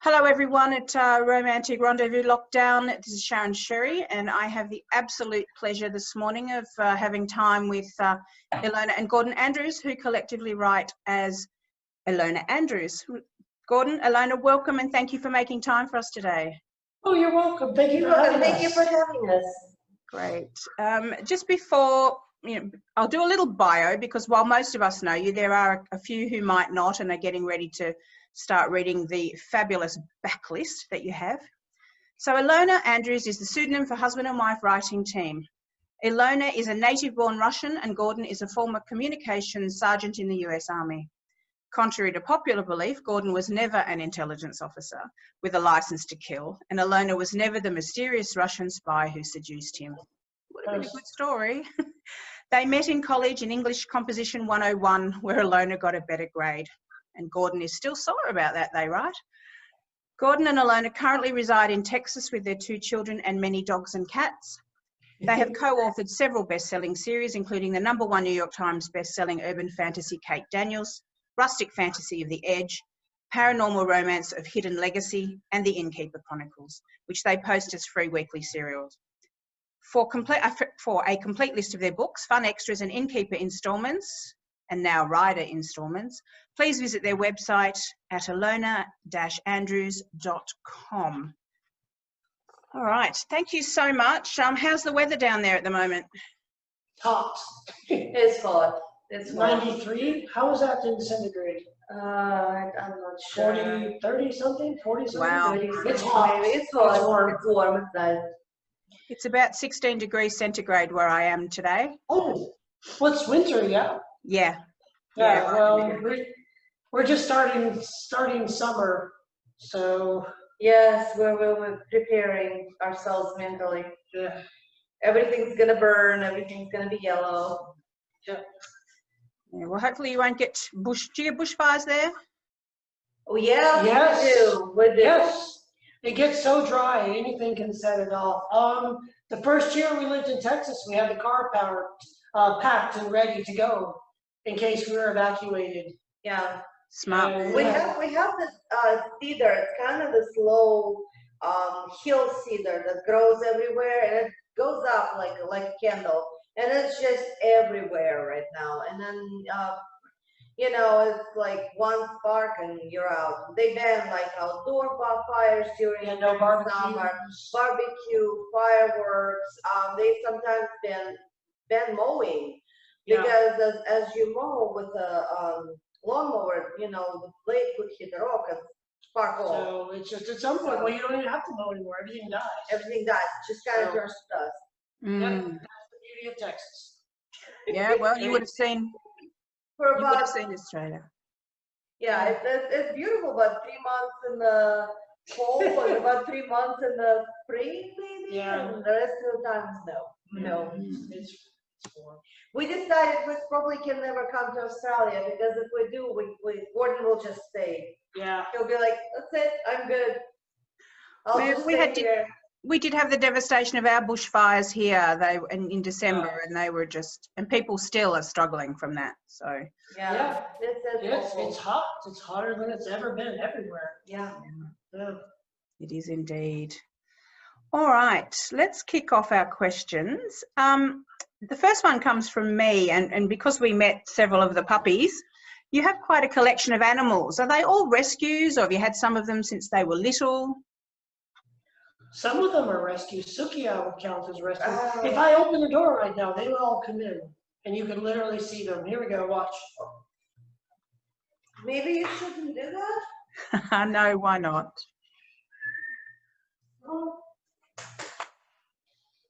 Hello everyone at Romantic Rendezvous Lockdown. This is Sharon Sherry and I have the absolute pleasure this morning of having time with Ilona and Gordon Andrews, who collectively write as Ilona Andrews. Gordon, Ilona, welcome and thank you for making time for us today. Oh, you're welcome. Thank you for having us. Thank you for having us. Great. Just before, I'll do a little bio because while most of us know you, there are a few who might not and are getting ready to start reading the fabulous backlist that you have. So Ilona Andrews is the pseudonym for husband and wife writing team. Ilona is a native-born Russian and Gordon is a former communications sergeant in the US Army. Contrary to popular belief, Gordon was never an intelligence officer with a license to kill, and Ilona was never the mysterious Russian spy who seduced him. Would have been a good story. They met in college in English Composition 101, where Ilona got a better grade. And Gordon is still sore about that, they write. Gordon and Ilona currently reside in Texas with their 2 children and many dogs and cats. They have co-authored several best-selling series, including the #1 New York Times best-selling urban fantasy Kate Daniels, rustic fantasy of The Edge, paranormal romance of Hidden Legacy, and The Innkeeper Chronicles, which they post as free weekly serials. For a complete list of their books, fun extras and Innkeeper installments, and now Rider installments, please visit their website at ilona-andrews.com. All right, thank you so much. How's the weather down there at the moment? Hot. It's hot. It's 93? How is that in centigrade? I'm not sure. 40, 30 something? 40 something? Wow. It's hot. Maybe it's hot. It's warm. It's warm inside. It's about 16 degrees centigrade where I am today. Oh, well, it's winter, yeah. Yeah. Yeah, well, we're just starting summer, so. Yes, we're preparing ourselves mentally. Yeah. Everything's gonna burn. Everything's gonna be yellow. Yeah. Yeah, well, hopefully you won't get do you get bushfires there? Oh yeah, Yes. we do. Yes. It gets so dry, anything can set it off. The first year we lived in Texas, we had the car packed and ready to go in case we were evacuated. Yeah. Smart. We have this cedar. It's kind of this low hill cedar that grows everywhere, and it goes up like a candle, and it's just everywhere right now. And then it's like one spark and you're out. They ban like outdoor fires during no barbecue. summer, barbecue, fireworks. They sometimes ban mowing because as you mow with a lawnmower, the blade could hit the rock and spark off. So it's just at some point, well, you don't even have to mow anymore. Everything dies. Everything dies. Just kind of turns to dust. Yeah, that's the beauty of Texas. Yeah, well, you would have seen. For You would have about seen Australia. yeah, it's beautiful. About 3 months in the fall and about 3 months in the spring, maybe. Yeah. And the rest of the time, no. It's warm. We decided we probably can never come to Australia because if we do, Gordon will just stay. Yeah. He'll be like, "That's it, I'm good. I'll Well, just we stay had here." We did have the devastation of our bushfires here. They in December, and they were and people still are struggling from that. So Yeah. It's hot. It's hotter than it's ever been everywhere. Yeah. Yeah. it is indeed. All right, let's kick off our questions. The first one comes from me, and because we met several of the puppies, you have quite a collection of animals. Are they all rescues, or have you had some of them since they were little? Some of them are rescues. Sukiya would count as rescue. If I open the door right now, they would all come in, and you can literally see them. Here we go. Watch. Maybe you shouldn't do that. No, why not?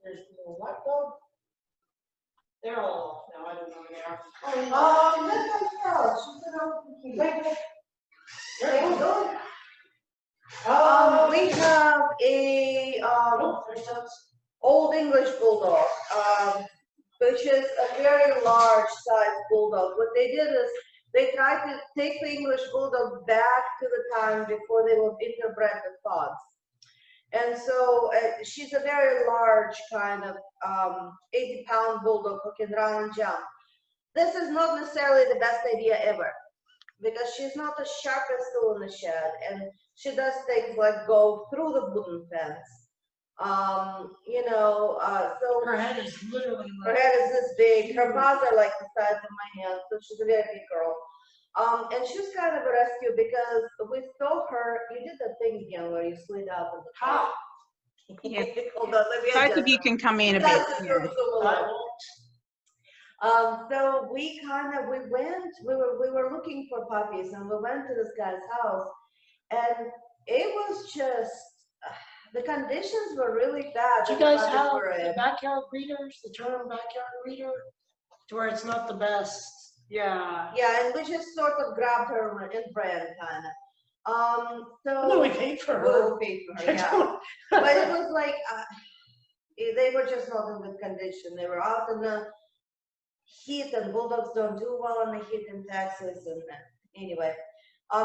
There's the white dog. They're all off now. I don't know where they are. We have a old English bulldog, which is a very large size bulldog. What they did is they tried to take the English bulldog back to the time before they would interbred the pods. And so she's a very large kind of 80-pound bulldog who can run and jump. This is not necessarily the best idea ever. because she's not the sharpest tool in the shed, and she does things like go through the wooden fence. So Her head is literally her like, head is this big. Her paws are like the size of my hand, so she's a very big girl. And she's kind of a rescue because we saw her. You did the thing again where you slid out of the car. Yeah. Hold on, let me Both adjust. of you can come in a bit. That's Yeah. So we were looking for puppies, and we went to this guy's house, and it was just, the conditions were really bad. do you guys have the backyard breeders, the term backyard breeder, to where it's not the best? Yeah. Yeah, and we just sort of grabbed her in brand, kind of. No, we paid for her. Well, we paid for her, yeah. But it was like, they were just not in good condition. They were out in the heat, and bulldogs don't do well in the heat in Texas. And anyway,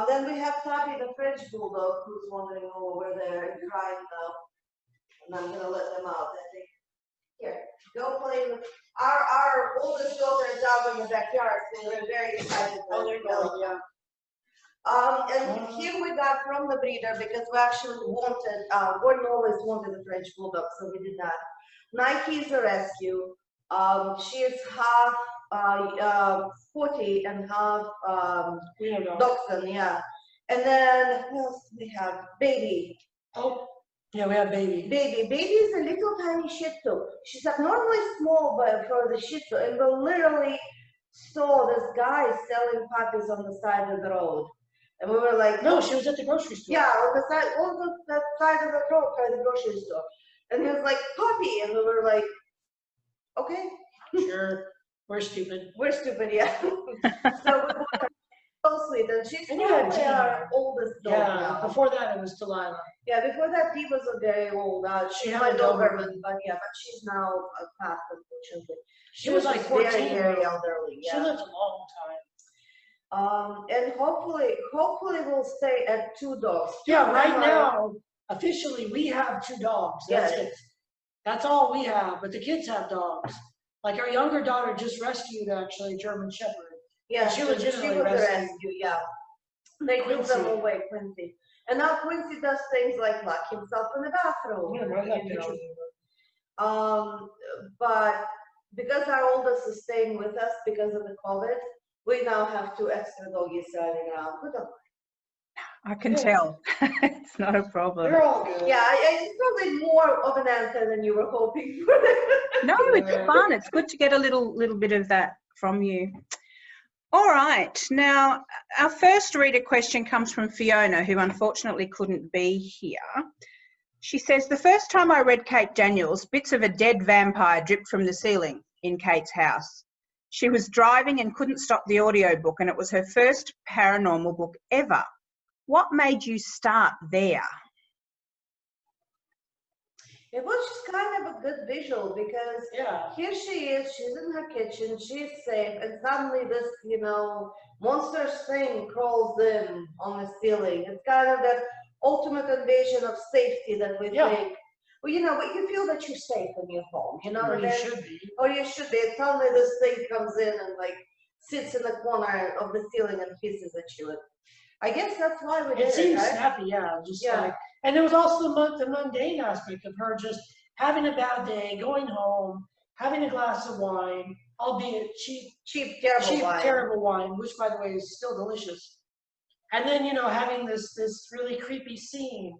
then we have Tappy, the French bulldog, who's wandering over there and crying now. And I'm gonna let them out. I think. Here, go play with. Our oldest daughter is out in the backyard, so we're very excited. Oh, they're going, yeah. And here we got from the breeder, because we actually wanted, Gordon always wanted a French bulldog, so we did that. Nike is a rescue. She is half 40 and half Dachshund, yeah. And then what else do we have? Baby. Oh, yeah, we have Baby. Baby is a little tiny Shih Tzu. She's abnormally small for the Shih Tzu, and we literally saw this guy selling puppies on the side of the road. And we were like, no, she was at the grocery store. Yeah, on the side of the road by the grocery store. And he was like, puppy. And we were like, okay. Sure. We're stupid. We're stupid, yeah. So we bought her. So sweet. And she's probably our oldest dog now. Before that it was Delilah. Yeah, before that he was a very old. She had a Doberman, but she's now passed, unfortunately. She was like 14. Very, very elderly. Yeah. She lived a long time. And hopefully we'll stay at 2 dogs. Yeah, right now, officially, we have 2 dogs. That's it. That's all we have, but the kids have dogs. Like our younger daughter just rescued, actually, a German Shepherd. Yeah, she legitimately was rescued. a rescue, yeah. They took them away, Quincy. And now Quincy does things like lock himself in the bathroom. But because our oldest is staying with us because of the COVID, we now have 2 extra doggies running around. We don't mind. I can tell. It's not a problem. They're all good. Yeah, it's probably more of an answer than you were hoping for. No, it's fun. It's good to get a little bit of that from you. All right. Now, our first reader question comes from Fiona, who unfortunately couldn't be here. She says, the first time I read Kate Daniels, bits of a dead vampire dripped from the ceiling in Kate's house. She was driving and couldn't stop the audiobook, and it was her first paranormal book ever. What made you start there? It was just kind of a good visual, because here she is, she's in her kitchen, she's safe, and suddenly this, monstrous thing crawls in on the ceiling. It's kind of that ultimate invasion of safety that we think. Well, you feel that you're safe in your home, Or you should be. Or you should be. And suddenly this thing comes in and sits in the corner of the ceiling and hisses at you. I guess that's why we did it. It seems right? snappy, and there was also the mundane aspect of her just having a bad day, going home, having a glass of wine, albeit cheap, terrible wine, which by the way is still delicious. And then having this really creepy scene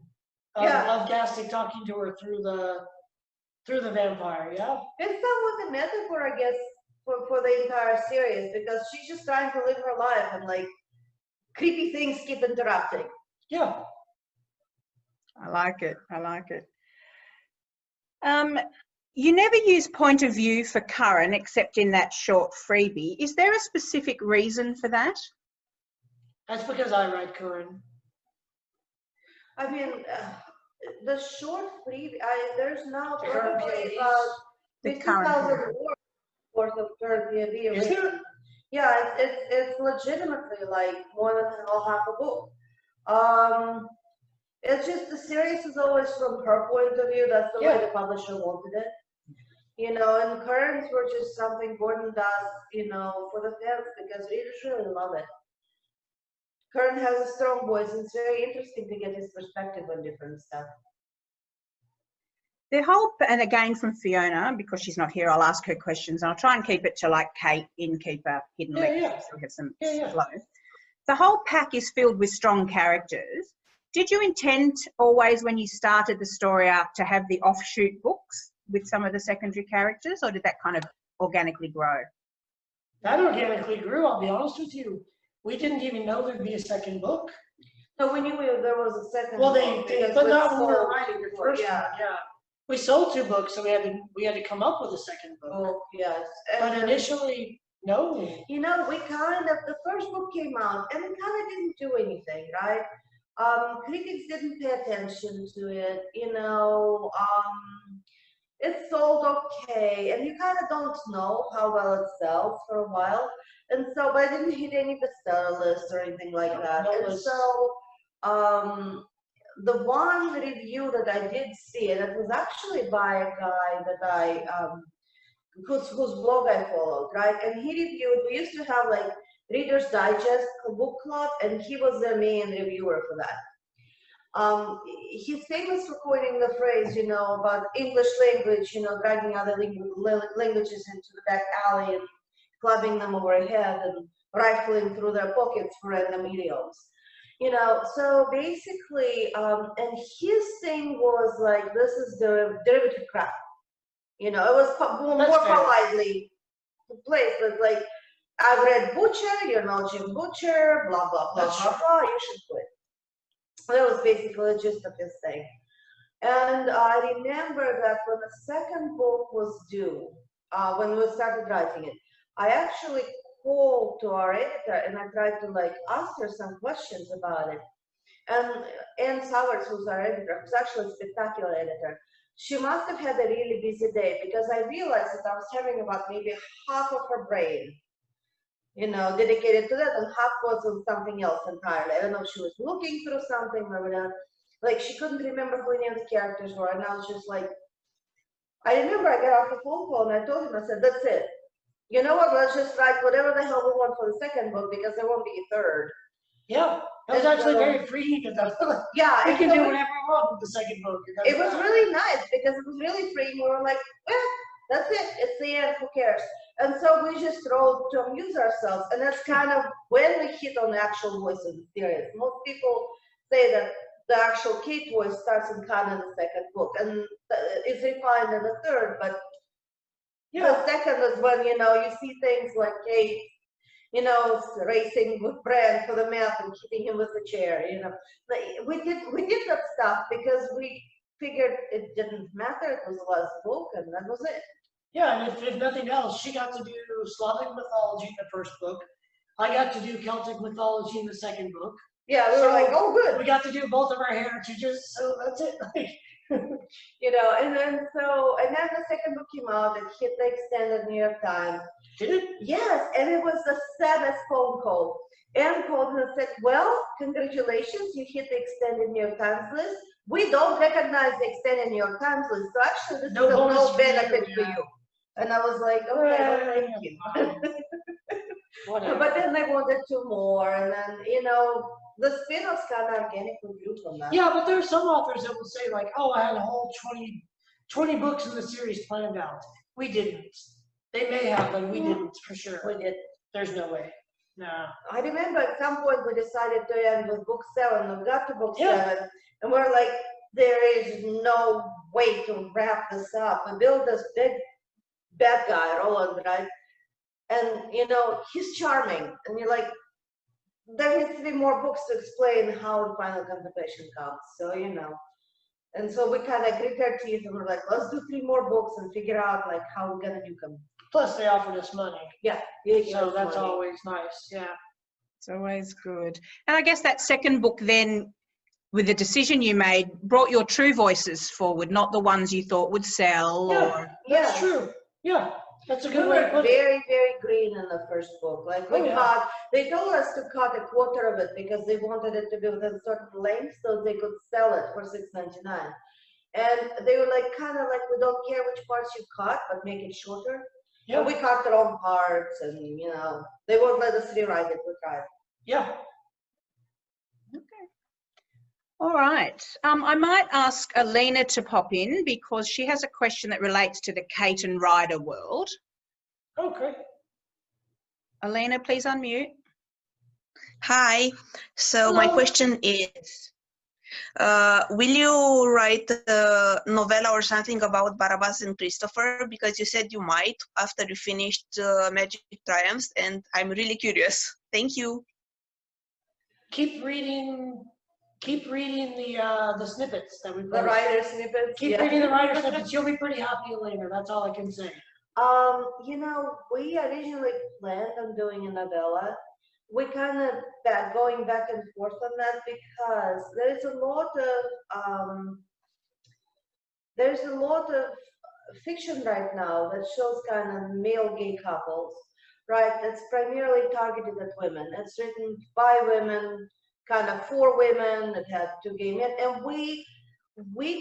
of Gastic talking to her through the vampire. Yeah, it's somewhat a metaphor, I guess, for the entire series, because she's just trying to live her life and creepy things keep interrupting. Yeah. I like it. You never use point of view for Curran except in that short freebie. Is there a specific reason for that? That's because I write Curran. I mean, the short freebie, there's now probably about 50,000 worth of current PhD. Is there? Yeah, it's legitimately more than half a book. It's just the series is always from her point of view. That's the way the publisher wanted it. And currents were just something Gordon does, for the fans, because readers really love it. Kern has a strong voice, and it's very interesting to get his perspective on different stuff. The whole, and again from Fiona, because she's not here, I'll ask her questions. And I'll try and keep it to like Kate, Innkeeper, Hidden Legacy, so we have some flow. The whole pack is filled with strong characters. Did you intend always when you started the story arc to have the offshoot books with some of the secondary characters, or did that kind of organically grow? That organically grew, I'll be honest with you. We didn't even know there'd be a second book. No, we knew there was a second book. Well, but not when we were writing the first one, yeah. We sold 2 books, so we had to come up with a second book. Oh, yes. But initially, no. You know, the first book came out, and it kind of didn't do anything, right? Critics didn't pay attention to it, you know. It sold okay, and you kind of don't know how well it sells for a while. And so, but I didn't hit any bestseller lists or anything like that. And so, the one review that I did see, and it was actually by a guy that whose blog I followed, right? And he reviewed, we used to have like Reader's Digest book club, and he was the main reviewer for that. He's famous for coining the phrase, you know, about English language, you know, dragging other languages into the back alley and clubbing them overhead and rifling through their pockets for random idioms. You know, so basically, and his thing was like, this is the derivative crap. You know, it was more politely placed, but like, I've read Butcher, you're not Jim Butcher, blah, blah, blah, blah, blah, you should quit. That was basically the gist of his thing. And I remember that when the second book was due, when we started writing it, I actually called to our editor and I tried to like ask her some questions about it. And Anne Sowers, who's our editor, who's actually a spectacular editor, she must have had a really busy day, because I realized that I was having about maybe half of her brain, you know, dedicated to that, and half was on something else entirely. I don't know if she was looking through something or whatever. Like, she couldn't remember who any of the characters were, and I was just like, I remember I got off the phone call and I told him, I said, that's it. You know what, let's just write whatever the hell we want for the second book, because there won't be a third. Yeah, that was actually very freeing. Yeah, we can do whatever we want with the second book. It was really nice, because it was really freeing. We were like, well, that's it, it's the end, who cares? And so we just wrote to amuse ourselves, and that's kind of when we hit on the actual voice of the series. Most people say that the actual Kate voice starts in kind of the second book, and is refined in the third, but the second is when, you know, you see things like Kate, you know, racing with Brand for the map and hitting him with the chair, you know. We did that stuff because we figured it didn't matter, it was the last book, and that was it. Yeah, and if nothing else, she got to do Slavic mythology in the first book. I got to do Celtic mythology in the second book. Yeah, we were like, oh, good. We got to do both of our heritages, so that's it. You know, and then the second book came out, it hit the extended New York Times. Did it? Yes, and it was the saddest phone call. Anne called and said, well, congratulations, you hit the extended New York Times list. We don't recognize the extended New York Times list, so actually this is no benefit for you. And I was like, okay, thank you. But then they wanted 2 more, and then, you know, the spin-offs kind of organically grew from that. Yeah, but there are some authors that will say like, oh, I had a whole 20 books in the series planned out. We didn't. They may have, but we didn't, for sure. We did. There's no way. No. I remember at some point we decided to end with book 7. We got to book 7, and we're like, there is no way to wrap this up. We built this big bad guy, Roland, right? And, you know, he's charming. And you're like, there needs to be more books to explain how the final contemplation comes. So, you know. And so we kind of grit our teeth and we're like, let's do 3 more books and figure out, like, how we're going to do them. Plus, they offered us money. Yeah. So that's always nice. Yeah. It's always good. And I guess that second book then, with the decision you made, brought your true voices forward, not the ones you thought would sell. Yeah, that's true. Yeah, that's a good way to put it. Very, very green in the first book. Like we cut, they told us to cut a quarter of it because they wanted it to be within a certain length so they could sell it for $6.99. And they were like, kind of like, we don't care which parts you cut, but make it shorter. Yeah. And we cut the wrong parts, and you know, they won't let us rewrite it. We tried. Yeah. All right. I might ask Ilona to pop in because she has a question that relates to the Kate and Ryder world. Okay. Ilona, please unmute. Hi. So Hello. my question is, will you write a novella or something about Barabbas and Christopher? Because you said you might after you finished Magic Triumphs, and I'm really curious. Thank you. Keep reading the snippets that we The post. writer snippets. Keep reading the writer snippets. You'll be pretty happy later. That's all I can say. You know, we originally planned on doing a novella. We kind of going back and forth on that because there's a lot of fiction right now that shows kind of male gay couples, right? That's primarily targeted at women. It's written by women, kind of for women that have two gay men, and we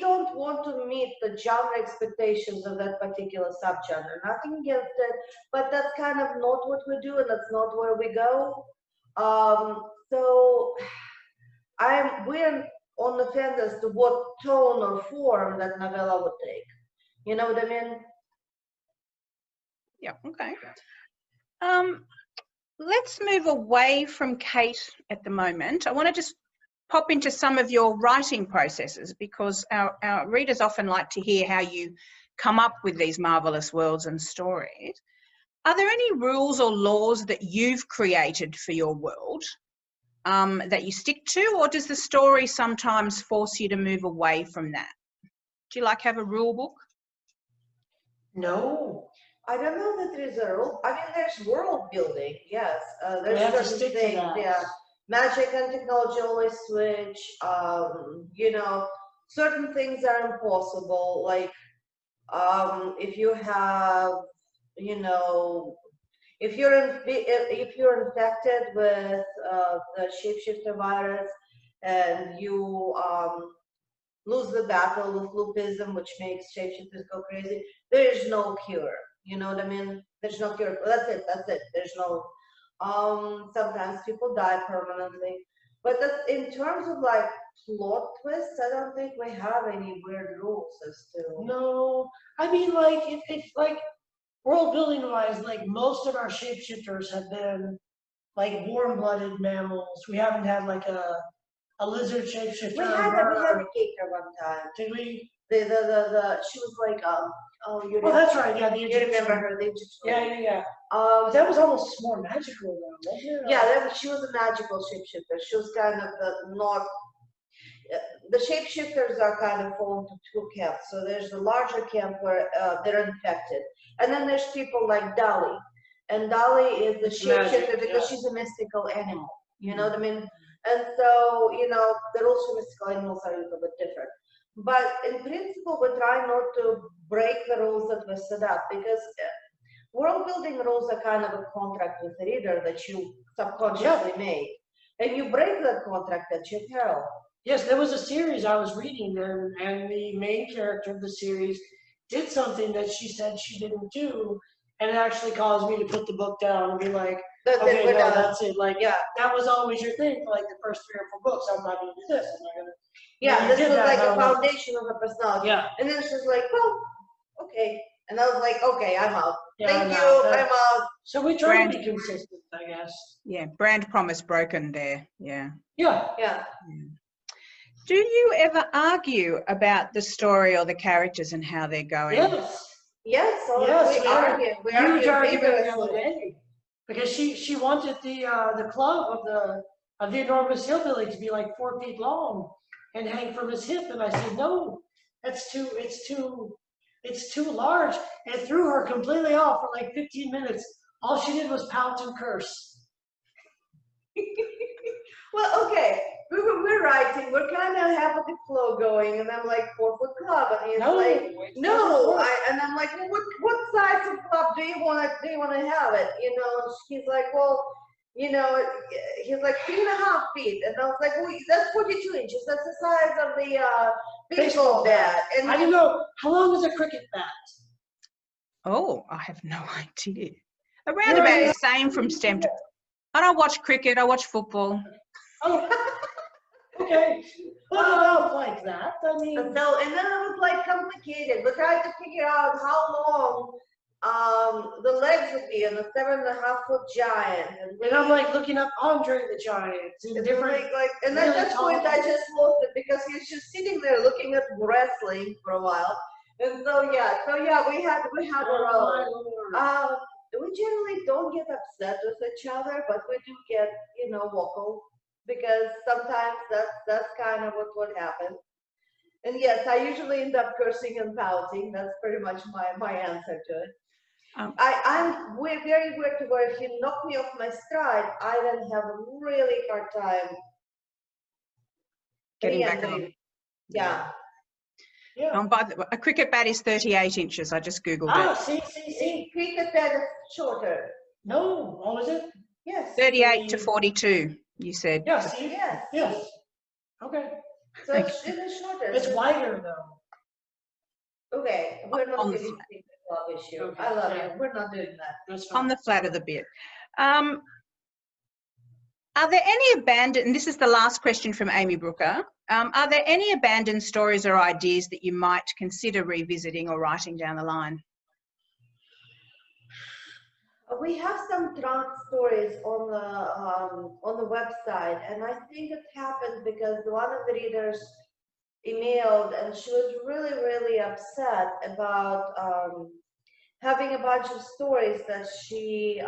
don't want to meet the genre expectations of that particular subgenre. Nothing against it, but that's kind of not what we do, and that's not where we go. So we're on the fence as to what tone or form that novella would take. You know what I mean? Yeah, okay. Let's move away from Kate at the moment. I want to just pop into some of your writing processes because our readers often like to hear how you come up with these marvellous worlds and stories. Are there any rules or laws that you've created for your world that you stick to, or does the story sometimes force you to move away from that? Do you like have a rule book? No. I don't know that there is a rule. I mean, there's world building, yes. We There's have to certain stick to things, that. yeah. Magic and technology always switch. You know, certain things are impossible. Like, if you have, you know, if you're infected with the shapeshifter virus and you lose the battle with loopism, which makes shapeshifters go crazy, there is no cure. You know what I mean? There's no cure. That's it. There's no. Sometimes people die permanently, but that's in terms of like plot twists. I don't think we have any weird rules as to. No. I mean, like, if like world building wise, like most of our shapeshifters have been like warm-blooded mammals. We haven't had like a lizard shapeshifter. We had a gator one time. Did we? She was like you That's right. Yeah, the you Egyptian. remember her, the Egyptian. Yeah. That was almost more magical though, wasn't it? Yeah, she was a magical shapeshifter. She was kind of the shapeshifters are kind of fall into two camps. So there's the larger camp where they're infected, and then there's people like Dolly, and Dolly is the shapeshifter because she's a mystical animal. You know what I mean? And so, you know, the rules for mystical animals are a little bit different. But in principle, we try not to break the rules that we set up because world building rules are kind of a contract with the reader that you subconsciously made. And you break that contract at your peril. Yes, there was a series I was reading, and the main character of the series did something that she said she didn't do, and it actually caused me to put the book down and be like, okay, no, that's it. Like, that was always your thing for like the first 3 or 4 books. I'm not going to do this. I'm not going to. Yeah, this was like a foundation of a personality. Yeah. And then she's like, well, okay. And I was like, okay, I'm out. Yeah, Thank you, I'm out. So we try to be consistent, I guess. Yeah, brand promise broken there. Yeah. Yeah. Do you ever argue about the story or the characters and how they're going? Yes, we argue. We argue the other day because she wanted the club of the enormous hillbilly to be like 4 feet long and hang from his hip, and I said no, it's too large. And it threw her completely off for like 15 minutes. All she did was pout and curse. Well, okay, we're writing, we're kind of having the flow going, and I'm like, 4 foot club, and he's like, no, and I'm like, well, what size of club do you want to have it? You know, he's like, well, you know, he's like 3.5 feet, and I was like, well, that's 42 inches. That's the size of the baseball bat. And I don't know, how long is a cricket bat? Oh, I have no idea. Around about the same from stem to. I don't watch cricket. I watch football. Oh, Okay. Well, about like that. I mean. So, and then it was like complicated. We tried to figure out how long the legs would be on a 7.5-foot giant. And I'm like looking up Andre the Giant. And Different. and at that point I just lost it because he was just sitting there looking at wrestling for a while. And so yeah, we had our own. We generally don't get upset with each other, but we do get, vocal, because sometimes that's kind of what happened. And yes, I usually end up cursing and pouting. That's pretty much my answer to it. We're very weird to where if he knocked me off my stride, I then have a really hard time getting back on. Yeah. But a cricket bat is 38 inches. I just Googled it. See. Cricket bat is shorter. No, what was it? Yes. 38 to 42, you said. Yeah, see? Yes. Okay. So it is shorter. It's wider though. Okay, we're not doing the club issue. Okay. I love you. We're not doing that. That's fine. On the flat of the bit. Are there any abandoned, and this is the last question from Amy Brooker, are there any abandoned stories or ideas that you might consider revisiting or writing down the line? We have some trunk stories on the website, and I think it happened because one of the readers emailed, and she was really, really upset about having a bunch of stories that she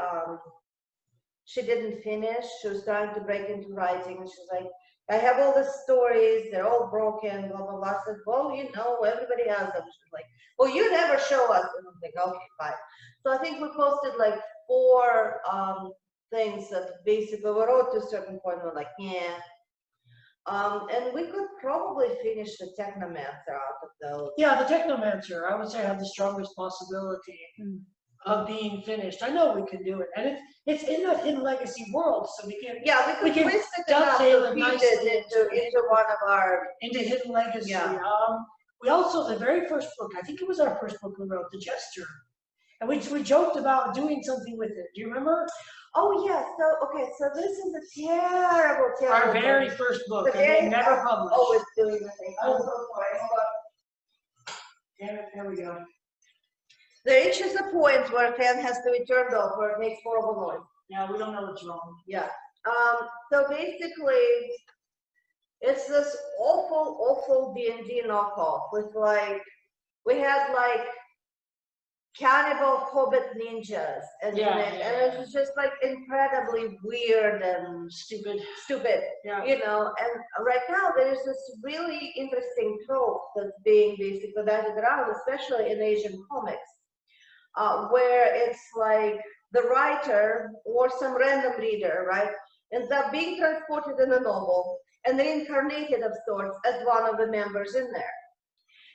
didn't finish. She was trying to break into writing, and she's like, I have all the stories, they're all broken, blah, blah, blah. I said, well, everybody has them. She's like, well, you never show us. And I'm like, okay, fine. So I think we posted like 4 things that basically we wrote to a certain point, we're like, yeah. And we could probably finish the Technomancer out of those. Yeah, the Technomancer, I would say, had the strongest possibility of being finished. I know we can do it, and it's in that Hidden Legacy world, so we can we can twist it enough to feed it into one of our Hidden Legacy. Yeah. We also, the very first book, I think it was our first book we wrote, The Jester, and we joked about doing something with it. Do you remember? Oh yeah. So this is a terrible. Our very first book, and they never published. Always doing the thing. Oh, sorry. Hold on. Damn it! There we go. There reaches a point where a fan has to be turned off, where it makes horrible noise. Yeah, we don't know what's wrong. Yeah. So basically, it's this awful D&D knockoff with we had cannibal hobbit ninjas and it was just incredibly weird and stupid. Yeah. And right now there's this really interesting trope that's being basically batted around, especially in Asian comics, where it's the writer or some random reader, right, ends up being transported in a novel and reincarnated of sorts as one of the members in there.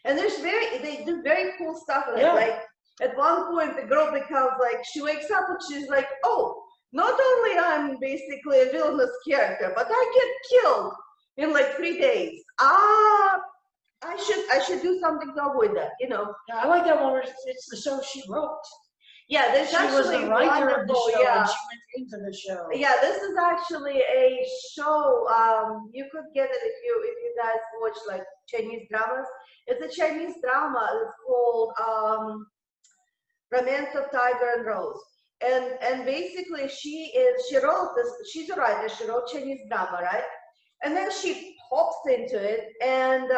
And they do very cool stuff with it. At one point, the girl becomes she wakes up and she's like, oh, not only I'm basically a villainous character, but I get killed in 3 days. I should do something to avoid that, Yeah, I like that one where it's the show she wrote. Yeah, there's she was the writer of the show, and she went into the show. Yeah, this is actually a show. You could get it if you guys watch Chinese dramas. It's a Chinese drama. It's called Romance of Tiger and Rose, and basically she wrote this. She's a writer. She wrote Chinese drama, right? And then she pops into it, and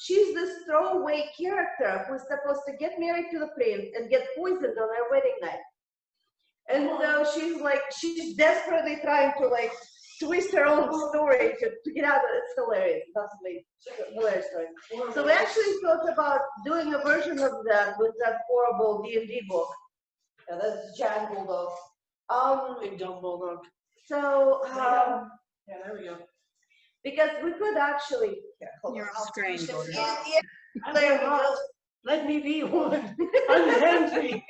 she's this throwaway character who's supposed to get married to the prince and get poisoned on their wedding night. And so she's desperately trying to twist her own story to get out of it. It's hilarious. That's a hilarious story. So we actually thought about doing a version of that with that horrible D&D book. Yeah, that's Giant Bulldog. Big dumb bulldog. So yeah, there we go. Because we could actually. You're off screen, Gordon. Yeah, there we go. Let me be one. Unhand me.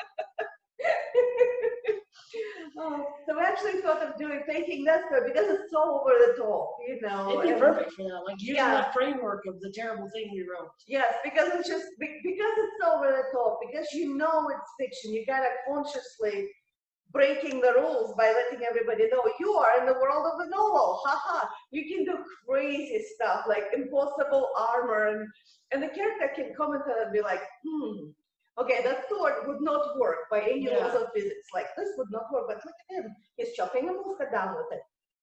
So we actually thought of taking that story because it's so over the top, It'd be perfect for that, using that framework of the terrible thing we wrote. Yes, because it's so over the top, because it's fiction, you gotta consciously breaking the rules by letting everybody know you are in the world of the novel. Haha, you can do crazy stuff like impossible armor, and the character can comment on it and be like, okay, that sword would not work by any laws of physics. Like, this would not work, but look at him. He's chopping a monster down with it.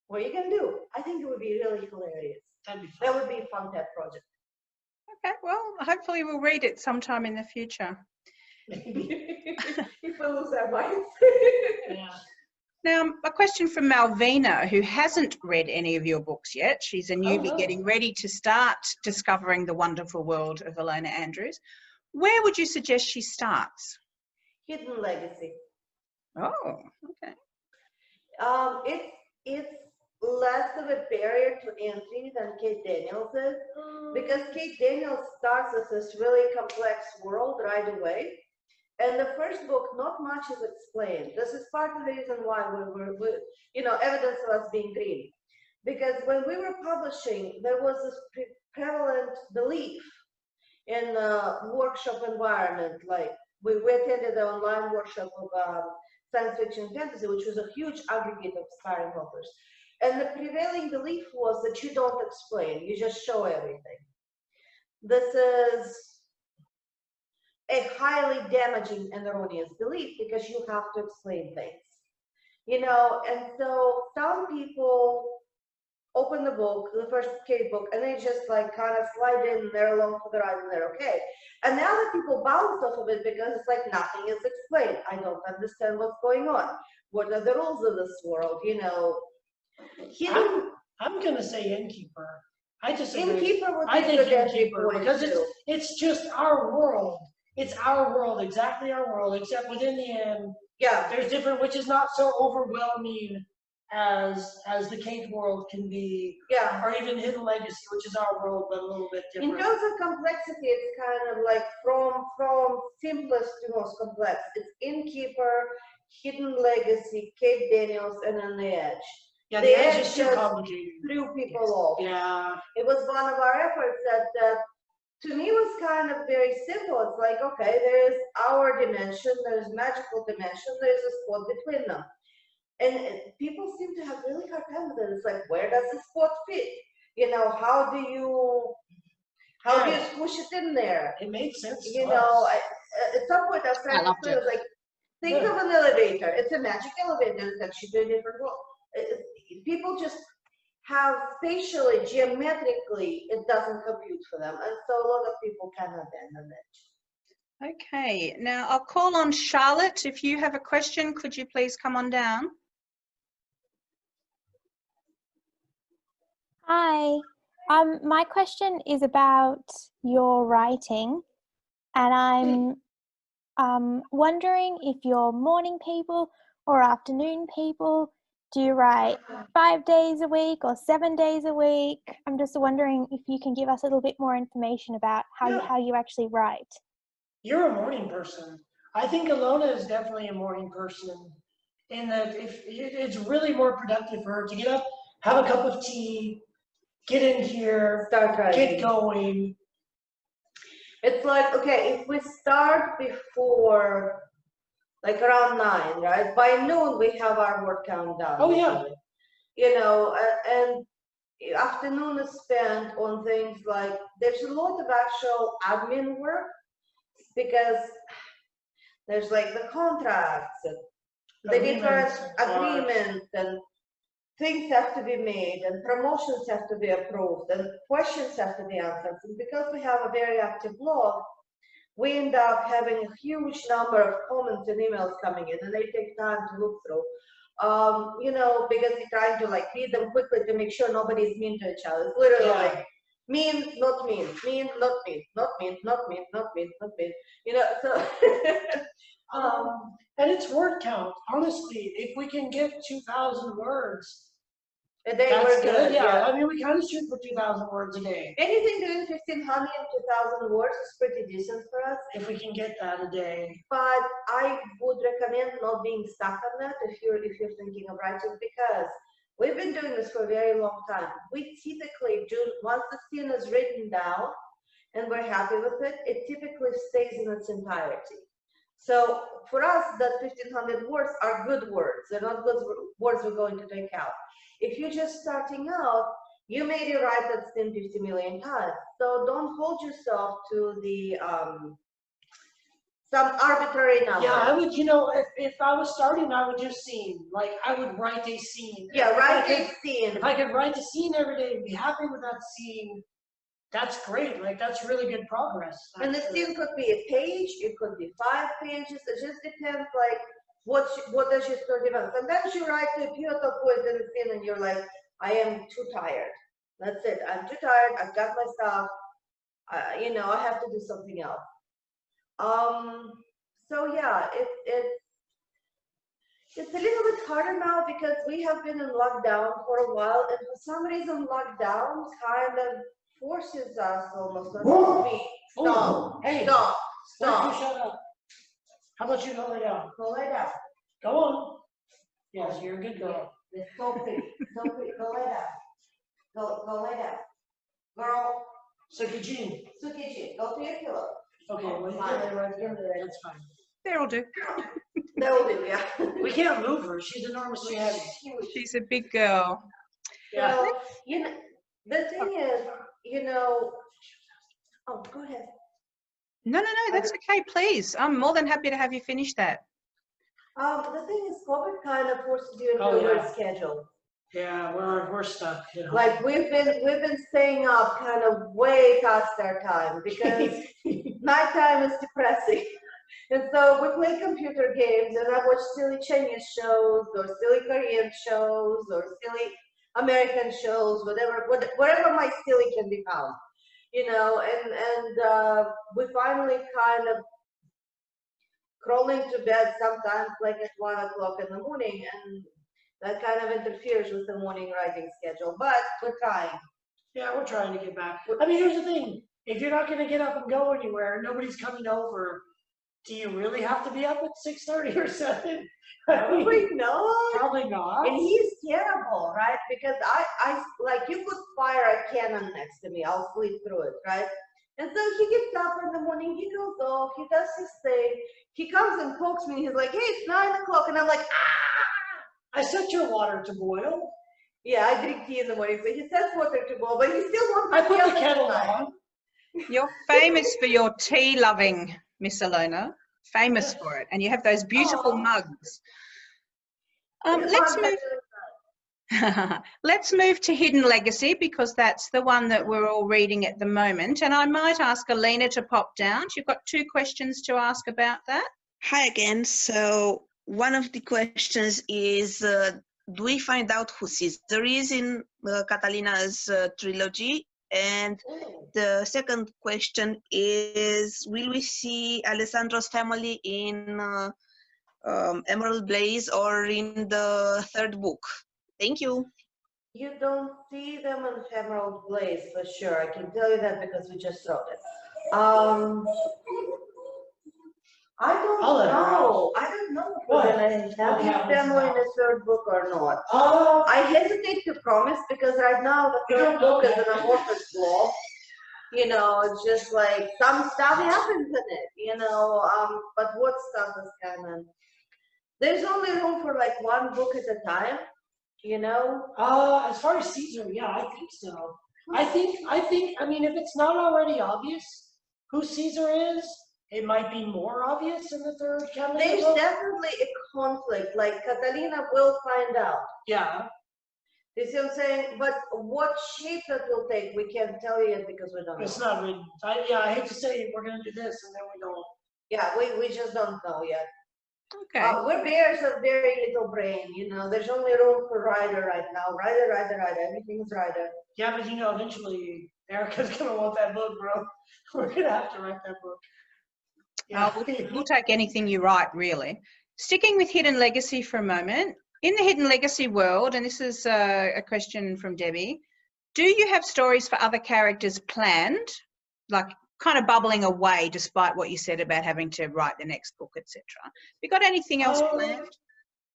What are you going to do? I think it would be really hilarious. That would be a fun pet project. Okay, well, hopefully we'll read it sometime in the future. If we lose our minds. Now, a question from Malvina, who hasn't read any of your books yet. She's a newbie getting ready to start discovering the wonderful world of Ilona Andrews. Where would you suggest she starts? Hidden Legacy. Oh, okay. It's less of a barrier to entry than Kate Daniels is, because Kate Daniels starts with this really complex world right away. And the first book, not much is explained. This is part of the reason why we evidence of us being green. Because when we were publishing, there was this prevalent belief in the workshop environment. Like, we attended the online workshop of science fiction fantasy, which was a huge aggregate of aspiring authors. And the prevailing belief was that you don't explain, you just show everything. This is a highly damaging and erroneous belief, because you have to explain things, and so some people open the book, the first Kate book, and they just like kind of slide in there along for the ride, and they're okay. And now that people bounce off of it because it's like nothing is explained. I don't understand what's going on. What are the rules of this world? I'm gonna say Innkeeper. I disagree. Innkeeper would be I think good Innkeeper, because it's just our world. It's our world, exactly our world, except within the end, there's different, which is not so overwhelming as the Kate world can be, or even Hidden Legacy, which is our world, but a little bit different. In terms of complexity, it's kind of like from simplest to most complex. It's Innkeeper, Hidden Legacy, Kate Daniels, and On the Edge. Yeah, the Edge is too complicated. Threw people off. Yeah. It was one of our efforts that to me was kind of very simple. It's like, okay, there's our dimension, there's magical dimension, there's a spot between them. And people seem to have really hard time with it. It's like, where does the spot fit? How do you squish it in there? It made sense. At some point I started to feel like, think of an elevator. It's a magic elevator. It's actually a different world. People just have spatially, geometrically, it doesn't compute for them. And so a lot of people can abandon it. Okay, now I'll call on Charlotte. If you have a question, could you please come on down? Hi, my question is about your writing, and I'm wondering if you're morning people or afternoon people. Do you write 5 days a week or 7 days a week? I'm just wondering if you can give us a little bit more information about how you actually write. You're a morning person. I think Ilona is definitely a morning person, in that if it's really more productive for her to get up, have a cup of tea, get in here, start writing, get going. It's like, okay, if we start before, like around 9, right? By noon we have our work count done. Oh yeah. And afternoon is spent on things like, there's a lot of actual admin work, because there's like the contracts and the different agreements, and things have to be made, and promotions have to be approved, and questions have to be answered. And because we have a very active blog, we end up having a huge number of comments and emails coming in, and they take time to look through. Because we're trying to like read them quickly to make sure nobody's mean to each other. It's literally like mean, not mean, mean, not mean, not mean, not mean, not mean, not mean. So and it's word count. Honestly, if we can get 2,000 words a day, that's good. Yeah, I mean, we kind of shoot for 2,000 words a day. Anything between 1,500 and 2,000 words is pretty decent for us. If we can get that a day. But I would recommend not being stuck on that if you're thinking of writing, because we've been doing this for a very long time. We typically do, once the scene is written down and we're happy with it, it typically stays in its entirety. So for us, that 1,500 words are good words. They're not good words we're going to take out. If you're just starting out, you may rewrite that thing 50 million times. So don't hold yourself to the some arbitrary number. Yeah, I would, you know, if I was starting, I would just scene. Like, I would write a scene. Yeah, write a scene. If I could write a scene every day and be happy with that scene, that's great. Like, that's really good progress. And the scene could be a page, it could be 5 pages. It just depends, like, what does your story develop. Sometimes you write to a pivotal point in the scene and you're like, I am too tired. That's it. I'm too tired. I've got my stuff. You know, I have to do something else. So yeah, it's a little bit harder now because we have been in lockdown for a while, and for some reason, lockdown kind of forces us almost to speak. Stop. Hey, Stop. Stop. You shut up. How about you go lay down? Go lay down. Go on. Yes, you're a good girl. It's so pretty. So pretty. Go lay down. Go lay down. Girl. Sukijin. Sukijin. Go to your pillow. Okay, well, you can lay right there. That's fine. That'll do. That'll do, yeah. We can't move her. She's enormously heavy. She's a big girl. Yeah. So, you know, the thing is, you know, oh, go ahead. No, that's okay, please. I'm more than happy to have you finish that. The thing is, COVID kind of forces you into Oh, a yeah. weird schedule. Yeah, we're stuck. You know. Like we've been staying up kind of way past our time because nighttime is depressing. And so we play computer games and I watch silly Chinese shows or silly Korean shows or silly American shows, wherever my silly can be found. You know, and we finally kind of crawling to bed sometimes like at 1 o'clock in the morning, and that kind of interferes with the morning writing schedule, but we're trying. Yeah, we're trying to get back. I mean, here's the thing. If you're not going to get up and go anywhere, nobody's coming over, do you really have to be up at 6:30 or 7? Probably not. Probably not. And he's terrible, right? Because I like, you could fire a cannon next to me, I'll sleep through it, right? And so he gets up in the morning, he goes off, he does his thing, he comes and pokes me, and he's like, hey, it's 9 o'clock, and I'm like, ah! I set your water to boil. Yeah, I drink tea in the morning, so he sets water to boil, but he still wants to I put yell the kettle at on. You're famous for your tea loving, Miss Ilona. Famous for it. And you have those beautiful mugs. Let's move to Hidden Legacy, because that's the one that we're all reading at the moment. And I might ask Alina to pop down. You've got 2 questions to ask about that. Hi again. So one of the questions is, do we find out who Caesar is in Catalina's trilogy? And the second question is, will we see Alessandro's family in Emerald Blaze or in the 3rd book? Thank you. You don't see them in Emerald Blaze for sure. I can tell you that because we just wrote it. I don't know. I don't know if we're going to have his family in the 3rd book or not. I hesitate to promise because right now the 3rd book is an amorphous blob. You know, it's just like some stuff happens in it, you know, but what stuff is canon? There's only room for like 1 book at a time, you know? As far as Caesar, yeah, I think so. I think, I mean, if it's not already obvious who Caesar is, it might be more obvious in the 3rd canon. There's definitely a conflict, like Catalina will find out. Yeah. You see what I'm saying? But what shape that will take, we can't tell you yet because we don't know. It's not written. I hate to say we're going to do this and then we don't. Yeah, we just don't know yet. Okay. We're bears of very little brain, you know. There's only room for Ryder right now. Ryder. Everything's Ryder. Yeah, but you know, eventually Erica's going to want that book, bro. We're going to have to write that book. Yeah. We'll take anything you write, really. Sticking with Hidden Legacy for a moment. In the Hidden Legacy world, and this is a question from Debbie, do you have stories for other characters planned, like kind of bubbling away despite what you said about having to write the next book, etc.? You got anything else planned?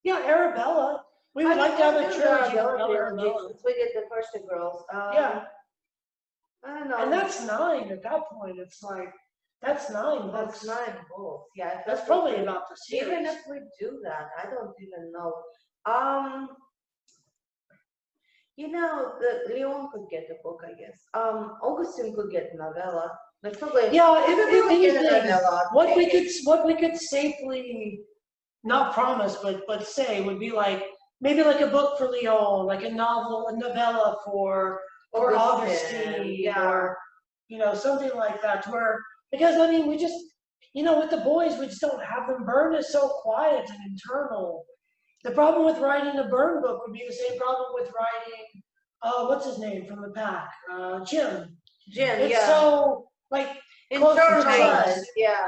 Yeah, Arabella. We would like to have a trilogy for Arabella. We get the first 2 girls. Yeah. I don't know. And that's 9 at that point. It's like, That's 9 That's books. 9 books. Yeah, That's probably about the series. even if we do that, I don't even know. You know, the Leon could get a book, I guess. Augustine could get novella. That's probably Yeah, if anything, novella. what we could safely not promise, but say would be like maybe like a book for Leon, like a novel, a novella for Augustine, yeah. or you know, something like that. Where because I mean, we just with the boys, we just don't have them. Burn is so quiet and internal. The problem with writing a Burn book would be the same problem with writing, what's his name from the pack, Jim. It's so like internalized, yeah.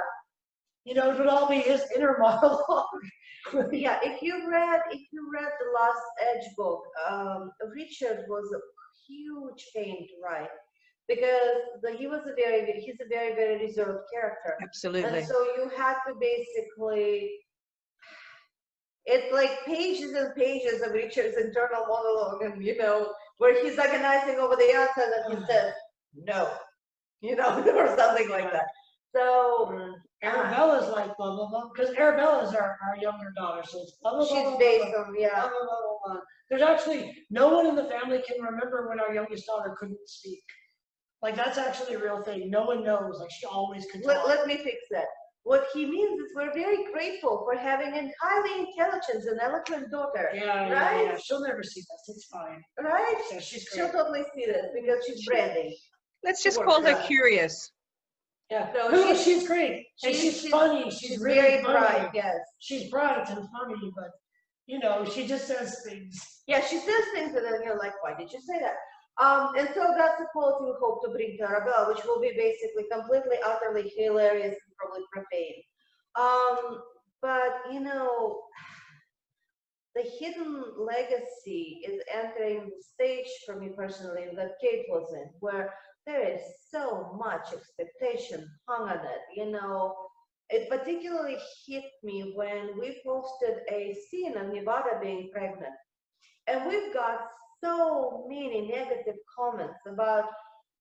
You know, it would all be his inner monologue. Yeah, if you read the Last Edge book, Richard was a huge pain to write because he's a very, very reserved character. Absolutely. And so you had to basically, it's like pages and pages of Richard's internal monologue, and where he's agonizing over the answer that he says no, or something like that. So Arabella's like blah blah blah, because Arabella's our younger daughter, so it's blah blah blah. She's based on blah, blah, blah. There's actually no one in the family can remember when our youngest daughter couldn't speak. Like that's actually a real thing. No one knows. Like she always could talk. Let me fix that. What he means is we're very grateful for having a highly intelligent and eloquent daughter. Yeah, right? Yeah. She'll never see this. It's fine. Right? Yeah, she's great. She'll totally see this because she's branding. Let's just call her curious. Yeah. No, No, she's great. And she's funny. She's really very funny. bright, yes. She's bright and funny, but she just says things. Yeah, she says things and then you're like, why did you say that? And so that's the quality we hope to bring to Arabella, which will be basically completely, utterly hilarious and probably profane. But the hidden legacy is entering the stage for me personally that Kate was in, where there is so much expectation hung on it. It particularly hit me when we posted a scene of Nevada being pregnant. And we've got so many negative comments about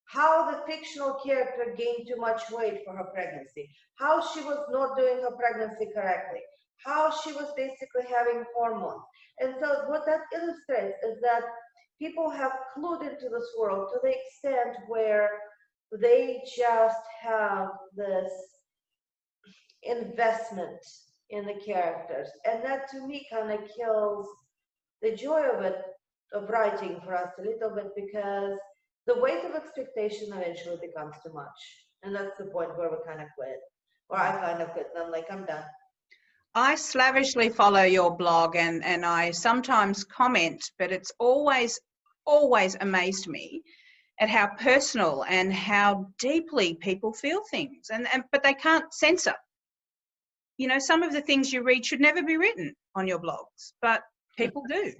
how the fictional character gained too much weight for her pregnancy, how she was not doing her pregnancy correctly, how she was basically having hormones. And so what that illustrates is that people have clued into this world to the extent where they just have this investment in the characters. And that to me kind of kills the joy of it, of writing for us a little bit, because the weight of expectation eventually becomes too much. And that's the point where we kind of quit. Or I kind of quit and I'm like, I'm done. I slavishly follow your blog and I sometimes comment, but it's always amazed me at how personal and how deeply people feel things. But they can't censor. Some of the things you read should never be written on your blogs, but people do.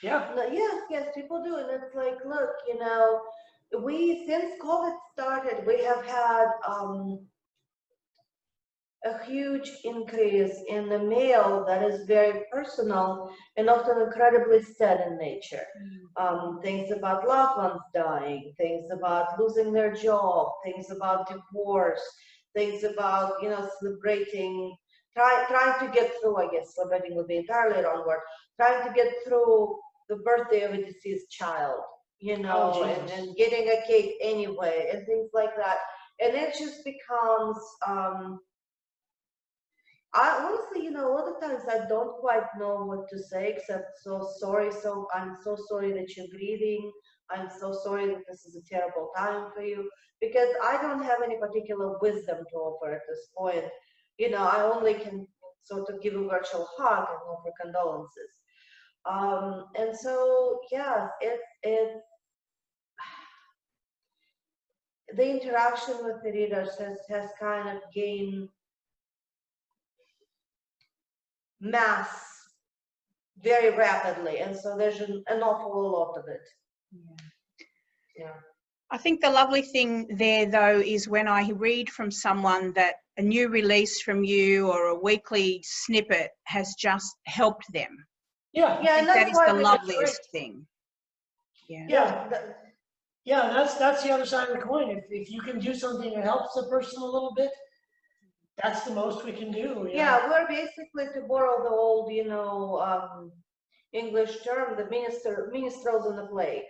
Yeah. Yes, people do. And it's like, look, since COVID started, we have had a huge increase in the mail that is very personal and often incredibly sad in nature. Things about loved ones dying, things about losing their job, things about divorce, things about, celebrating, trying to get through, I guess celebrating would be entirely wrong word, trying to get through the birthday of a deceased child, and getting a cake anyway, and things like that. And it just becomes, honestly, a lot of times I don't quite know what to say except so sorry. So I'm so sorry that you're grieving. I'm so sorry that this is a terrible time for you, because I don't have any particular wisdom to offer at this point. I only can sort of give a virtual hug and offer condolences. And so, yeah, it's the interaction with the readers has kind of gained mass very rapidly, and so there's an awful lot of it. Yeah. I think the lovely thing there, though, is when I read from someone that a new release from you or a weekly snippet has just helped them. Yeah. I think that is the loveliest thing. Yeah. Yeah, that's the other side of the coin. If you can do something that helps the person a little bit, that's the most we can do. Yeah, we're basically, to borrow the old, English term, the minstrels in the play.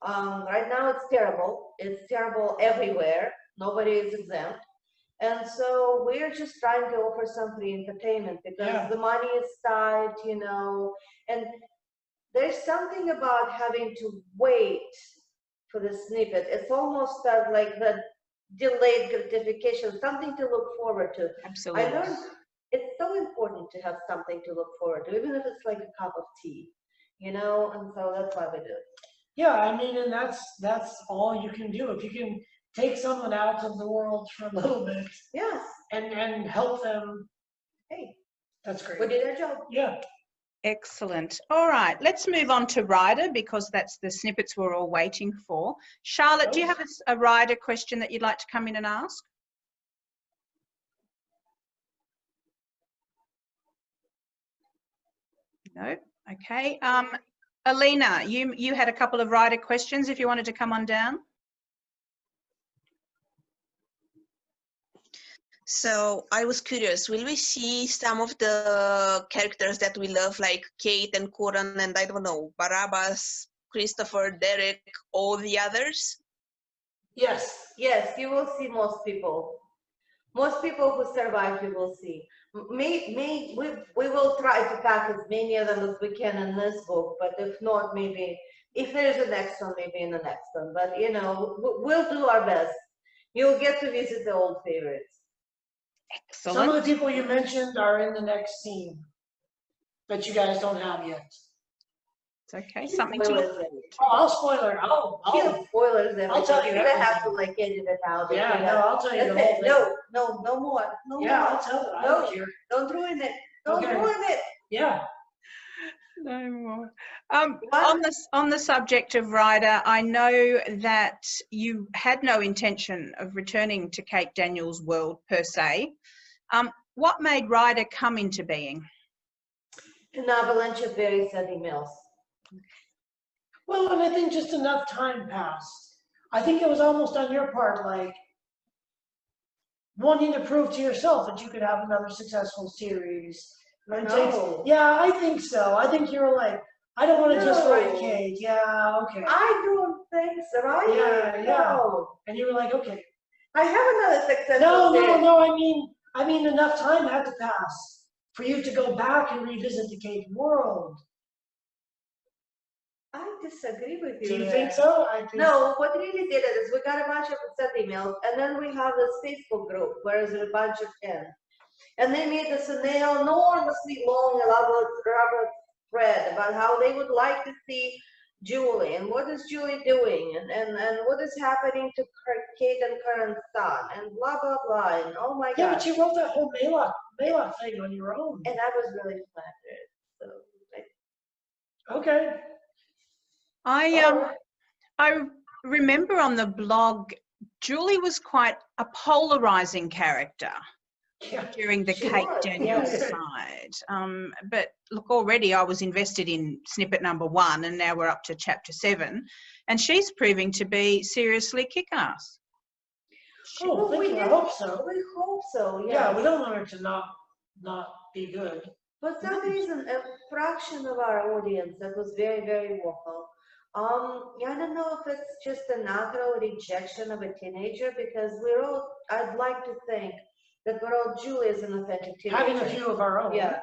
Right now it's terrible. It's terrible everywhere. Nobody is exempt. And so we're just trying to offer some free entertainment because the money is tight, and there's something about having to wait for the snippet. It's almost like the delayed gratification, something to look forward to. Absolutely. I learned it's so important to have something to look forward to, even if it's like a cup of tea, and so that's why we do it. Yeah, I mean, and that's all you can do. If you can take someone out of the world for a little bit, Yes, and help them, hey, that's great. we did our job. Yeah. Excellent. All right, let's move on to rider because that's the snippets we're all waiting for. Charlotte, do you have a rider question that you'd like to come in and ask? No. Okay. Alina, you had a couple of rider questions if you wanted to come on down. So I was curious, will we see some of the characters that we love, like Kate and Coran and I don't know, Barabbas, Christopher, Derek, all the others? Yes, you will see most people. Most people who survive, you will see. We will try to pack as many of them as we can in this book, but if not, maybe, if there's a next one, maybe in the next one. But, we'll do our best. You'll get to visit the old favorites. Excellent. Some of the people you mentioned are in the next scene that you guys don't have yet. It's okay. Something to look forward to. Oh, I'll spoiler. Spoilers there. I'll tell you. You're gonna have to edit it out. Yeah, no, I'll tell you the whole thing. No more. No Yeah, more. I'll tell it. I don't care. Don't ruin it. Don't ruin it. Yeah. No more. On the subject of rider, I know that you had no intention of returning to Kate Daniels' world per se. What made rider come into being? An avalanche of very sad emails. Well, and I think just enough time passed. I think it was almost on your part, like wanting to prove to yourself that you could have another successful series. No. Yeah, I think so. I think you were like, I don't want to just write Kate. Yeah, okay. I don't think so. Yeah. No. And you were like, okay. I have another successful series. No. I mean, enough time had to pass for you to go back and revisit the Kate world. I disagree with you. Do you think so? No, what really did it is we got a bunch of sad emails, and then we have this Facebook group where there's a bunch of 10. And they made this enormously long, elaborate thread about how they would like to see Julie and what is Julie doing and what is happening to Kate and Karen's son and blah blah blah and oh my god. Yeah, but you wrote that whole Mela thing on your own. And I was really flattered. So okay. I remember on the blog, Julie was quite a polarizing character during the Kate Daniels side. But look, already I was invested in snippet number 1 and now we're up to chapter 7 and she's proving to be seriously kick-ass. Oh, I hope so. We hope so, yeah. We don't want her to not be good. For some reason, a fraction of our audience that was very, very vocal. I don't know if it's just a natural rejection of a teenager because I'd like to think that we're all Julie is an authentic teenager. Having a few of our own. Yeah.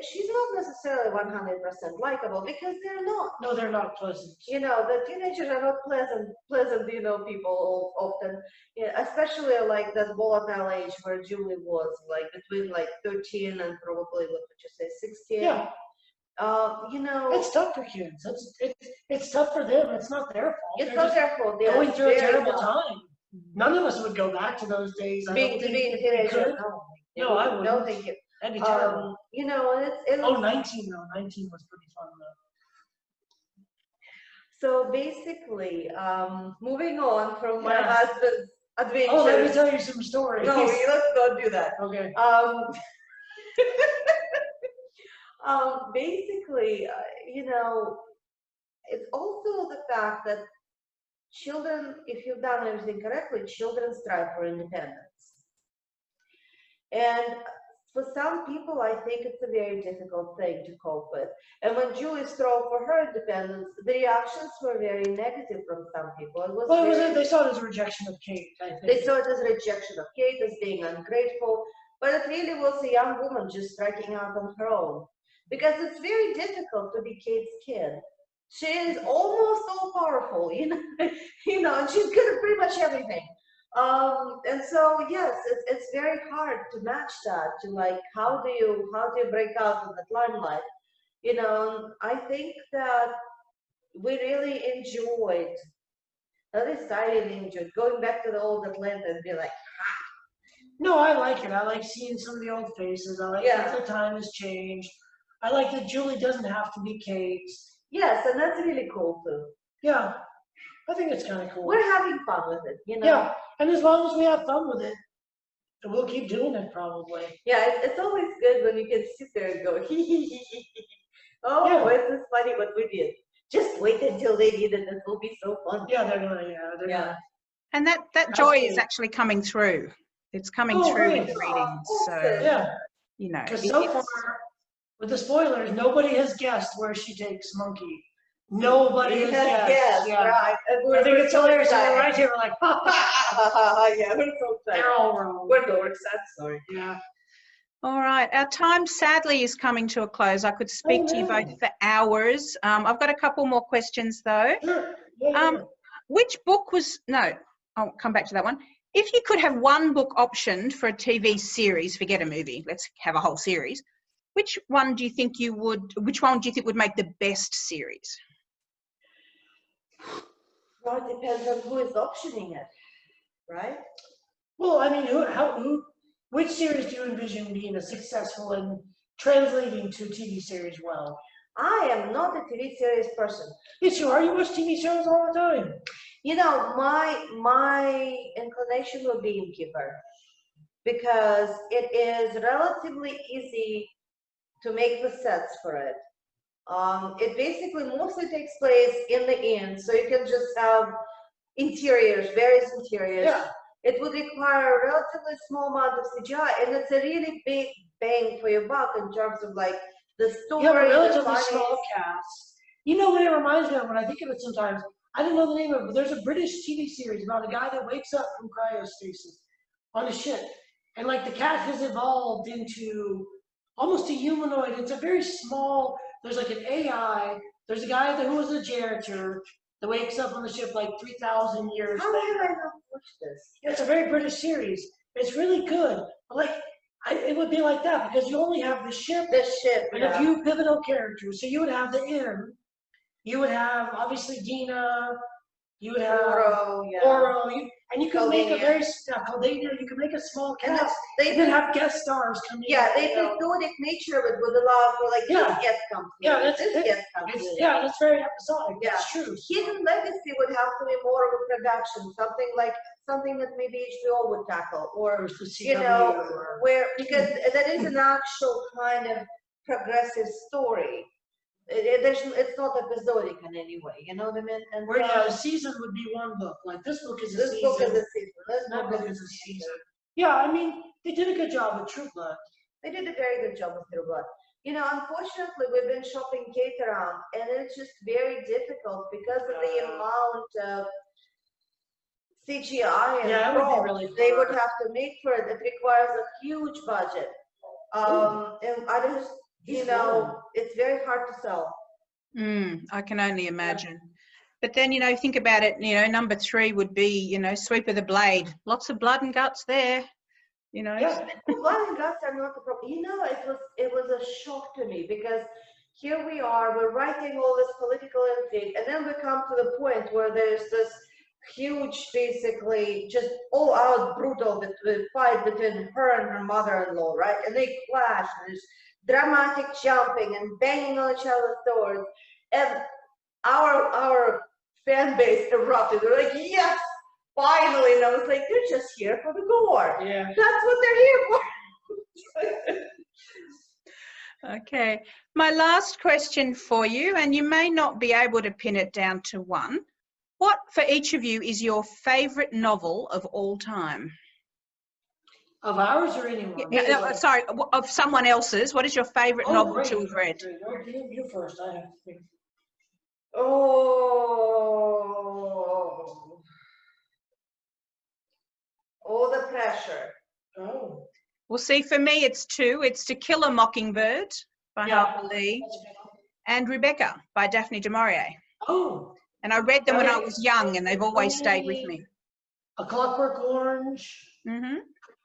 She's not necessarily 100% likable because they're not. No, they're not pleasant. The teenagers are not pleasant, people often. Yeah, especially like that volatile age where Julie was, like between 13 and probably, what would you say, 16? Yeah. It's tough for kids. It's tough for them. It's not their fault. It's not their fault. They're going through a terrible time. None of us would go back to those days. Being a teenager. No, I wouldn't. No, thank you. That'd be terrible. 19 though. 19 was pretty fun though. So basically, moving on from my husband's adventures. Oh, let me tell you some stories. No, let's not do that. Okay. Basically, it's also the fact that children, if you've done everything correctly, children strive for independence. And for some people, I think it's a very difficult thing to cope with. And when Julie strove for her independence, the reactions were very negative from some people. It was they saw it as a rejection of Kate, I think. They saw it as a rejection of Kate, as being ungrateful, but it really was a young woman just striking out on her own. Because it's very difficult to be Kate's kid. She is almost all powerful, and she's good at pretty much everything. And so yes, it's very hard to match that, to like, how do you break out of that limelight? I think that we really enjoyed, at least I really enjoyed going back to the old Atlanta and be like, no, I like it. I like seeing some of the old faces. I like that the time has changed. I like that Julie doesn't have to be Kate. Yes, and that's really cool too. Yeah, I think it's kind of cool. We're having fun with it, Yeah, and as long as we have fun with it, we'll keep doing it probably. Yeah, it's always good when you can sit there and go, hee hee hee hee. Oh, it's just funny what we did. Just wait until they need it. It will be so fun. Yeah, they're gonna. And that joy is actually coming through. It's coming through in the readings. So Because so far, with the spoilers, nobody has guessed where she takes Monkey. Nobody has guessed. Yeah. Right. I think it's hilarious. We're right here, we're like, yeah, we're so excited. They're all wrong. We're excited. Sorry. Yeah. All right, our time sadly is coming to a close. I could speak to you both for hours. I've got a couple more questions though. Sure. Yeah. Which book was, no, I'll come back to that one. If you could have one book optioned for a TV series, forget a movie, let's have a whole series. Which one do you think would make the best series? Well, it depends on who is optioning it, right? Well, I mean, which series do you envision being a successful in translating to TV series well? I am not a TV series person. Yes, you are. You watch TV shows all the time. My inclination would be Innkeeper, because it is relatively easy to make the sets for it. It basically mostly takes place in the inn, so you can just have various interiors. Yeah. It would require a relatively small amount of CGI, and it's a really big bang for your buck in terms of like the story. You have a relatively small cast. You know what it reminds me of when I think of it sometimes? I don't know the name of it, but there's a British TV series about a guy that wakes up from cryostasis on a ship. And like the cat has evolved into almost a humanoid. It's a very small, there's like an AI. There's a guy who was a janitor that wakes up on the ship like 3,000 years How later. have I not watched this? Yeah, it's a very British series. It's really good. But like, it would be like that because you only have the ship and a few pivotal characters. So you would have the inn. You would have obviously Dina. You would have Oro. And you could make a very Caldania. You could make a small cast. They did have guest stars coming. Yeah, they included nature would allow for like this guest comes. That's very episodic. Yeah, that's true. Hidden Legacy would have to be more of a production, something that maybe HBO would tackle, or because that is an actual kind of progressive story. It's not episodic in any way, you know what I mean? And a season would be one book. Like this book is a season. This book is a season. That book is a season. Yeah, I mean, they did a good job with True Blood. They did a very good job with True Blood. Unfortunately, we've been shopping Kate around, and it's just very difficult because of the amount of CGI and props they would have to make for it. It requires a huge budget. And I just, it's very hard to sell. I can only imagine. But then, think about it, number 3 would be, Sweep of the Blade. Lots of blood and guts there, Yeah, blood and guts are not the problem. It was a shock to me because here we are, we're writing all this political intrigue, and then we come to the point where there's this huge, basically, just all-out brutal fight between her and her mother-in-law, right? And they clash, and there's dramatic jumping and banging on each other's doors, and our fan base erupted. They're like, yes, finally! And I was like, they're just here for the gore. Yeah, that's what they're here for. Okay, my last question for you, and you may not be able to pin it down to one. What, for each of you, is your favourite novel of all time? Of ours or anyone? Sorry, of someone else's. What is your favourite novel great. to have read? You first. I have to think. Oh, the pressure. Oh. Well, see, for me, it's two. It's To Kill a Mockingbird by Harper Lee and Rebecca by Daphne du Maurier. Oh. And I read them when I was young, and they've always stayed with me. A Clockwork Orange. Mm-hmm.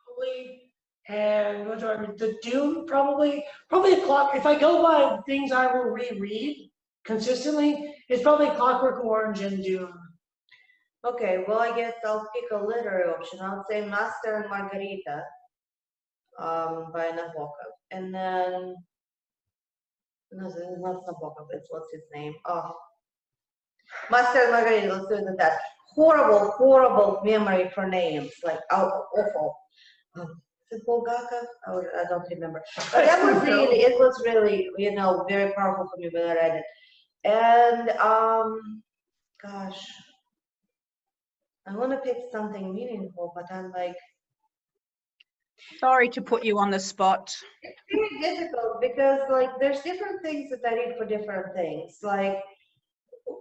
Probably. And what do I read? The Dune, probably a clock. If I go by things I will reread consistently, it's probably Clockwork Orange and Dune. Okay, well, I guess I'll pick a literary option. I'll say Master and Margarita by Nabokov. And then, no, it's not Nabokov, it's what's his name? Oh, Master and Margarita, let's do it with that. Horrible memory for names, like awful. Is it Bulgakov? I don't remember. But that was really, it was really, you know, very powerful for me when I read it. And, gosh, I want to pick something meaningful, but I'm like... Sorry to put you on the spot. It's really difficult because, like, there's different things that I read for different things. Like,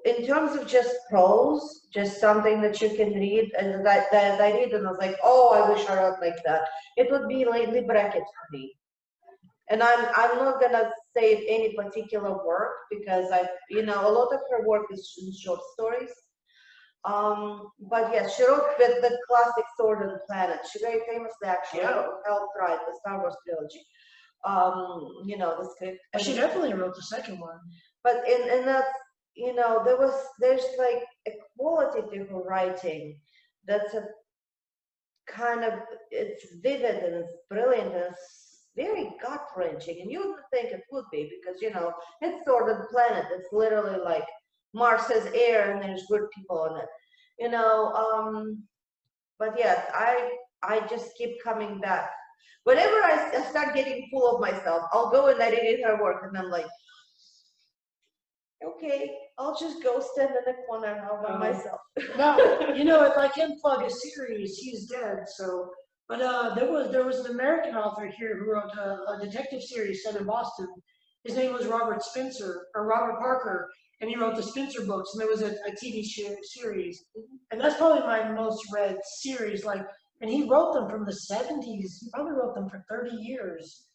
in terms of just prose, just something that you can read, and that I read and I was like, oh, I wish I wrote like that. It would be like Bracket for me. And I'm not gonna say any particular work because you know, a lot of her work is in short stories. But yes, she wrote the classic Sword and the Planet. She very famously actually helped write the Star Wars trilogy. You know, the script. Well, she definitely wrote the second one. But in that, you know, there's like a quality to her writing that's a kind of, it's vivid and it's brilliant and it's very gut-wrenching, and you wouldn't think it would be because, you know, it's Sword and the Planet. It's literally like Mars has air and there's good people on it, you know. But yes, I just keep coming back. Whenever I start getting full of myself, I'll go and I read her work and I'm like, okay, I'll just go stand in the corner now by myself. Now, you know, if I can plug a series, he's dead, so, but there was an American author here who wrote a detective series set in Boston. His name was Robert Parker, and he wrote the Spencer books, and there was a TV series. And that's probably my most read series, like, and he wrote them from the 70s. He probably wrote them for 30 years.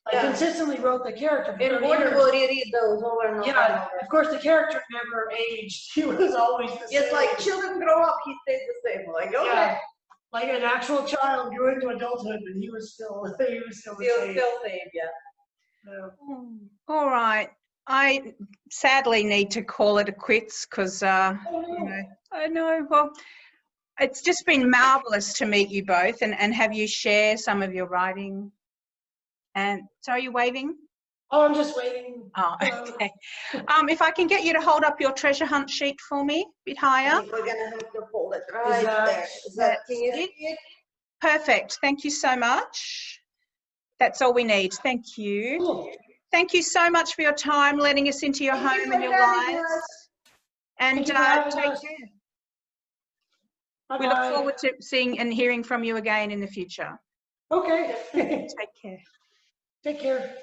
Like, consistently wrote the character for 30 And Gordon will reread those over and over. Yeah, of course, the character never aged. He was always the same. It's like children grow up, he stays the same. Like, okay. Yeah. Like an actual child grew into adulthood, but he was still the same. Still same, yeah. No. All right. I sadly need to call it a quits because, you know, I know, well, it's just been marvellous to meet you both and have you share some of your writing. And so are you waving? Oh, I'm just waiting. Oh, okay. If I can get you to hold up your treasure hunt sheet for me a bit higher. I think we're gonna have to hold it right there. Is that, can you see it? Perfect. Thank you so much. That's all we need. Thank you. Cool. Thank you so much for your time, letting us into your home and your lives. And take care. We look forward to seeing and hearing from you again in the future. Okay. Take care. Take care.